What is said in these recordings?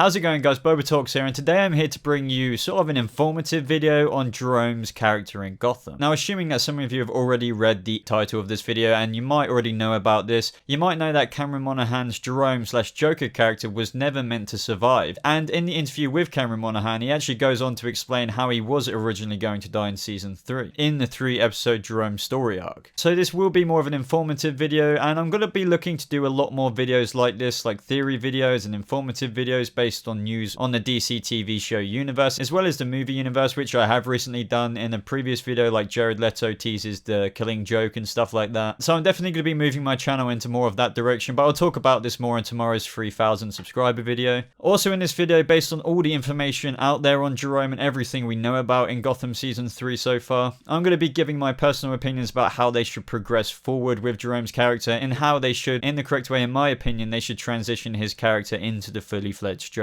How's it going, guys? BobaTalks here, and today I'm here to bring you sort of an informative video on Jerome's character in Gotham. Now, assuming that some of you have already read the title of this video and you might already know about this, you might know that Cameron Monaghan's Jerome/Joker character was never meant to survive. And in the interview with Cameron Monaghan, he actually goes on to explain how he was originally going to die in Season 3, in the 3-episode Jerome story arc. So this will be more of an informative video, and I'm going to be looking to do a lot more videos like this, like theory videos and informative videos based on news on the DC TV show universe, as well as the movie universe, which I have recently done in a previous video, like Jared Leto teases the Killing Joke and stuff like that. So I'm definitely going to be moving my channel into more of that direction, but I'll talk about this more in tomorrow's 3,000 subscriber video. Also in this video, based on all the information out there on Jerome and everything we know about in Gotham Season 3 so far, I'm going to be giving my personal opinions about how they should progress forward with Jerome's character and how they should, in the correct way in my opinion, they should transition his character into the fully fledged Joker.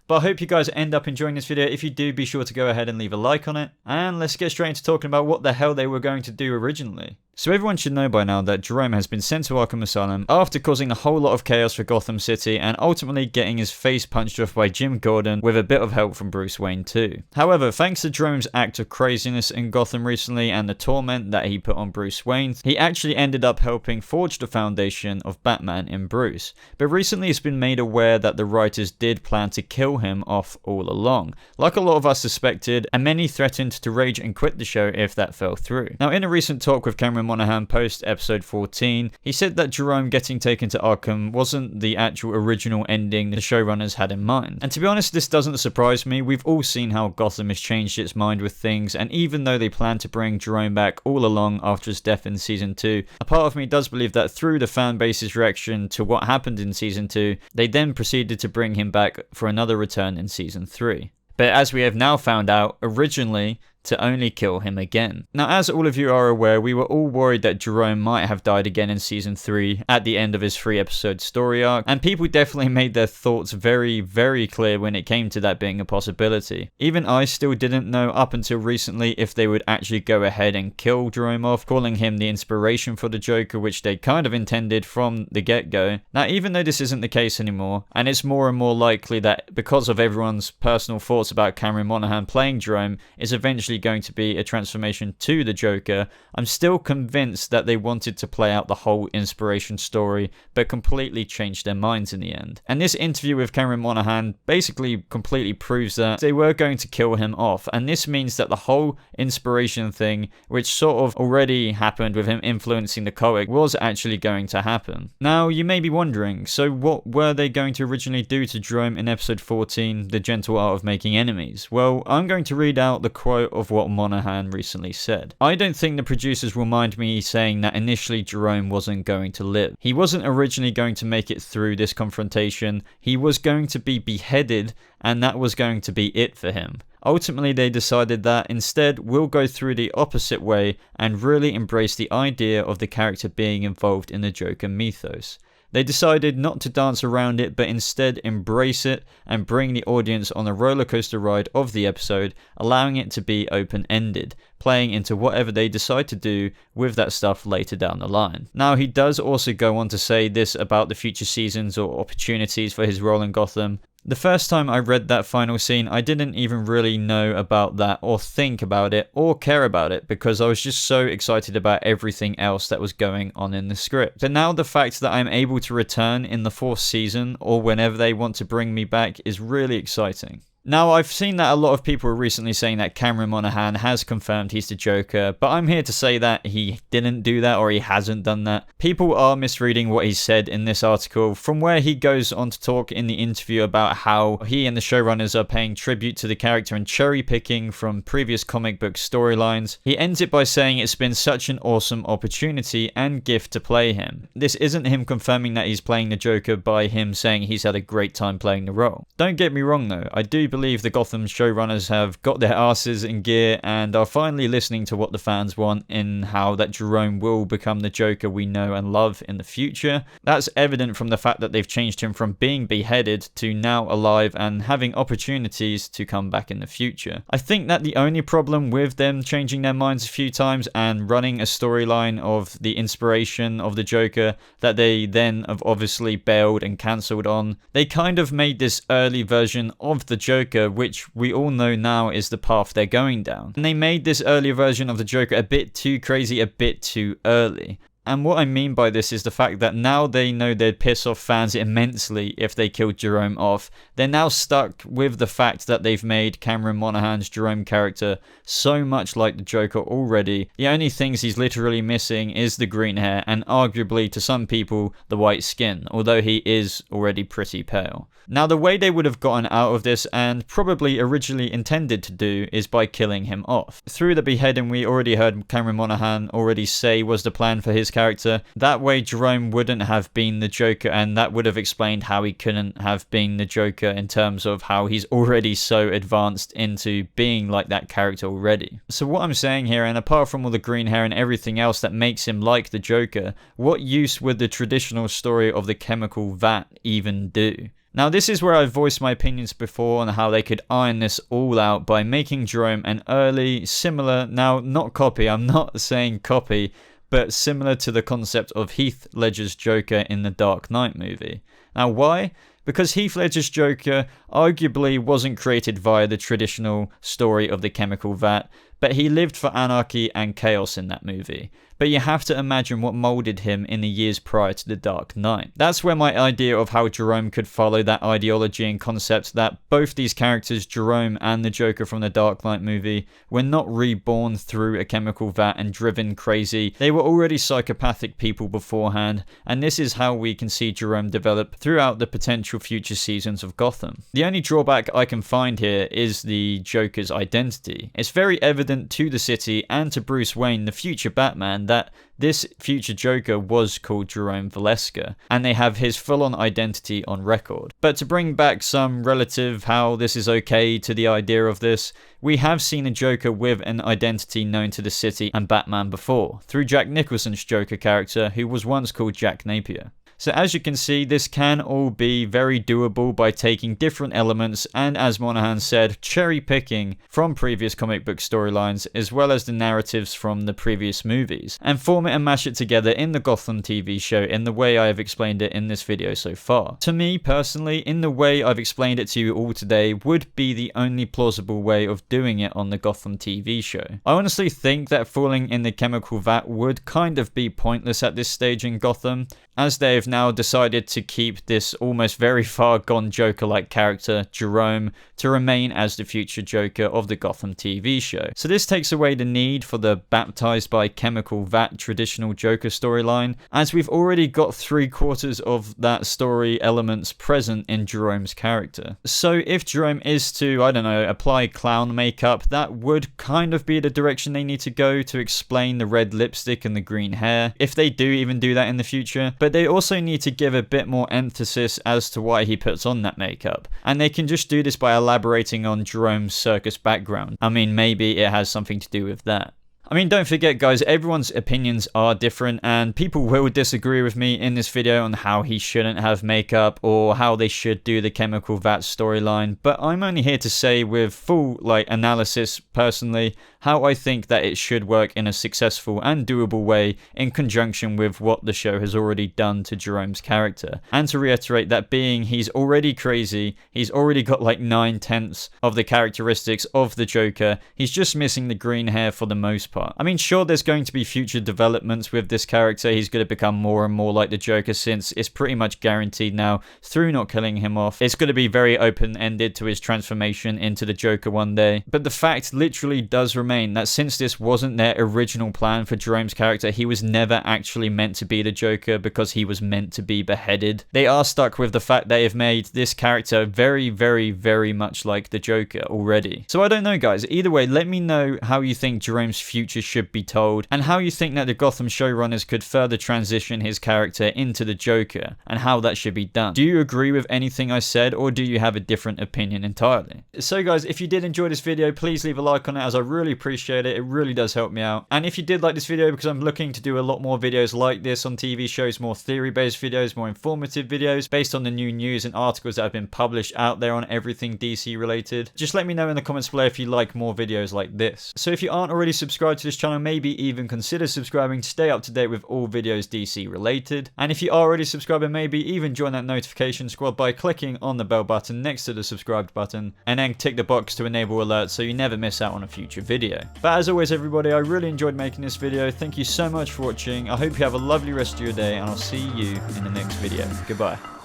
But I hope you guys end up enjoying this video. If you do, be sure to go ahead and leave a like on it. And let's get straight into talking about what the hell they were going to do originally. So everyone should know by now that Jerome has been sent to Arkham Asylum after causing a whole lot of chaos for Gotham City and ultimately getting his face punched off by Jim Gordon with a bit of help from Bruce Wayne too. However, thanks to Jerome's act of craziness in Gotham recently and the torment that he put on Bruce Wayne, he actually ended up helping forge the foundation of Batman in Bruce. But recently it's been made aware that the writers did plan to kill him off all along, like a lot of us suspected, and many threatened to rage and quit the show if that fell through. Now, in a recent talk with Cameron Monaghan post episode 14, he said that Jerome getting taken to Arkham wasn't the actual original ending the showrunners had in mind. And to be honest, this doesn't surprise me. We've all seen how Gotham has changed its mind with things, and even though they planned to bring Jerome back all along after his death in Season 2, a part of me does believe that through the fan base's reaction to what happened in Season 2, they then proceeded to bring him back for another return in Season 3. But as we have now found out, originally to only kill him again. Now, as all of you are aware, we were all worried that Jerome might have died again in Season 3 at the end of his 3-episode story arc, and people definitely made their thoughts very, very clear when it came to that being a possibility. Even I still didn't know up until recently if they would actually go ahead and kill Jerome off, calling him the inspiration for the Joker, which they kind of intended from the get-go. Now, even though this isn't the case anymore, and it's more and more likely that because of everyone's personal thoughts about Cameron Monaghan playing Jerome is eventually going to be a transformation to the Joker, I'm still convinced that they wanted to play out the whole inspiration story but completely changed their minds in the end. And this interview with Cameron Monaghan basically completely proves that they were going to kill him off, and this means that the whole inspiration thing, which sort of already happened with him influencing the comic, was actually going to happen. Now, you may be wondering, so what were they going to originally do to Jerome in episode 14, The Gentle Art of Making Enemies? Well, I'm going to read out the quote of what Monaghan recently said. I don't think the producers will mind me saying that initially Jerome wasn't going to live. He wasn't originally going to make it through this confrontation. He was going to be beheaded, and that was going to be it for him. Ultimately, they decided that instead we'll go through the opposite way and really embrace the idea of the character being involved in the Joker mythos. They decided not to dance around it, but instead embrace it and bring the audience on a roller coaster ride of the episode, allowing it to be open-ended, playing into whatever they decide to do with that stuff later down the line. Now, he does also go on to say this about the future seasons or opportunities for his role in Gotham. The first time I read that final scene, I didn't even really know about that or think about it or care about it because I was just so excited about everything else that was going on in the script. But now the fact that I'm able to return in the 4th season or whenever they want to bring me back is really exciting. Now, I've seen that a lot of people are recently saying that Cameron Monaghan has confirmed he's the Joker, but I'm here to say that he didn't do that or he hasn't done that. People are misreading what he said in this article, from where he goes on to talk in the interview about how he and the showrunners are paying tribute to the character and cherry picking from previous comic book storylines. He ends it by saying it's been such an awesome opportunity and gift to play him. This isn't him confirming that he's playing the Joker by him saying he's had a great time playing the role. Don't get me wrong though, I do believe believe the Gotham showrunners have got their asses in gear and are finally listening to what the fans want in how that Jerome will become the Joker we know and love in the future. That's evident from the fact that they've changed him from being beheaded to now alive and having opportunities to come back in the future. I think that the only problem with them changing their minds a few times and running a storyline of the inspiration of the Joker that they then have obviously bailed and cancelled on, they kind of made this early version of the Joker, which we all know now is the path they're going down. And they made this earlier version of the Joker a bit too crazy, a bit too early. And what I mean by this is the fact that now they know they'd piss off fans immensely if they killed Jerome off. They're now stuck with the fact that they've made Cameron Monaghan's Jerome character so much like the Joker already. The only things he's literally missing is the green hair and arguably to some people the white skin, although he is already pretty pale. Now the way they would have gotten out of this, and probably originally intended to do, is by killing him off. Through the beheading we already heard Cameron Monaghan already say was the plan for his character. That way Jerome wouldn't have been the Joker, and that would have explained how he couldn't have been the Joker in terms of how he's already so advanced into being like that character already. So what I'm saying here, and apart from all the green hair and everything else that makes him like the Joker, what use would the traditional story of the chemical vat even do? Now this is where I've voiced my opinions before on how they could iron this all out by making Jerome an early, similar, now not copy, I'm not saying copy, but similar to the concept of Heath Ledger's Joker in the Dark Knight movie. Now why? Because Heath Ledger's Joker arguably wasn't created via the traditional story of the chemical vat, but he lived for anarchy and chaos in that movie. But you have to imagine what molded him in the years prior to The Dark Knight. That's where my idea of how Jerome could follow that ideology and concept that both these characters, Jerome and the Joker from the Dark Knight movie, were not reborn through a chemical vat and driven crazy. They were already psychopathic people beforehand, and this is how we can see Jerome develop throughout the potential future seasons of Gotham. The only drawback I can find here is the Joker's identity. It's very evident to the city and to Bruce Wayne, the future Batman, that this future Joker was called Jerome Valeska, and they have his full-on identity on record. But to bring back some relative how this is okay to the idea of this, we have seen a Joker with an identity known to the city and Batman before, through Jack Nicholson's Joker character, who was once called Jack Napier. So as you can see, this can all be very doable by taking different elements and, as Monaghan said, cherry picking from previous comic book storylines as well as the narratives from the previous movies, and form it and mash it together in the Gotham TV show in the way I have explained it in this video so far. To me personally, in the way I've explained it to you all today would be the only plausible way of doing it on the Gotham TV show. I honestly think that falling in the chemical vat would kind of be pointless at this stage in Gotham, as they've now decided to keep this almost very far gone Joker-like character, Jerome, to remain as the future Joker of the Gotham TV show. So this takes away the need for the baptized by chemical vat traditional Joker storyline, as we've already got 3/4 of that story elements present in Jerome's character. So if Jerome is to, I don't know, apply clown makeup, that would kind of be the direction they need to go to explain the red lipstick and the green hair, if they do even do that in the future. But they also need to give a bit more emphasis as to why he puts on that makeup, and they can just do this by elaborating on Jerome's circus background. I mean, maybe it has something to do with that. I mean, don't forget guys, everyone's opinions are different and people will disagree with me in this video on how he shouldn't have makeup or how they should do the chemical vat storyline, but I'm only here to say with full analysis personally how I think that it should work in a successful and doable way in conjunction with what the show has already done to Jerome's character. And to reiterate that being he's already crazy, he's already got 9/10 of the characteristics of the Joker, he's just missing the green hair for the most part. I mean, sure, there's going to be future developments with this character. He's going to become more and more like the Joker, since it's pretty much guaranteed now through not killing him off. It's going to be very open-ended to his transformation into the Joker one day. But the fact literally does remain that since this wasn't their original plan for Jerome's character, he was never actually meant to be the Joker because he was meant to be beheaded. They are stuck with the fact they have made this character very, very, very much like the Joker already. So I don't know guys, either way, let me know how you think Jerome's future future should be told, and how you think that the Gotham showrunners could further transition his character into the Joker, and how that should be done. Do you agree with anything I said, or do you have a different opinion entirely? So guys, if you did enjoy this video, please leave a like on it, as I really appreciate it. It really does help me out. And if you did like this video, because I'm looking to do a lot more videos like this on TV shows, more theory-based videos, more informative videos based on the new news and articles that have been published out there on everything DC related, just let me know in the comments below if you like more videos like this. So if you aren't already subscribed to this channel, maybe even consider subscribing to stay up to date with all videos DC related. And if you are already subscribed, maybe even join that notification squad by clicking on the bell button next to the subscribed button, and then tick the box to enable alerts so you never miss out on a future video. But as always everybody, I really enjoyed making this video. Thank you so much for watching. I hope you have a lovely rest of your day, and I'll see you in the next video. Goodbye.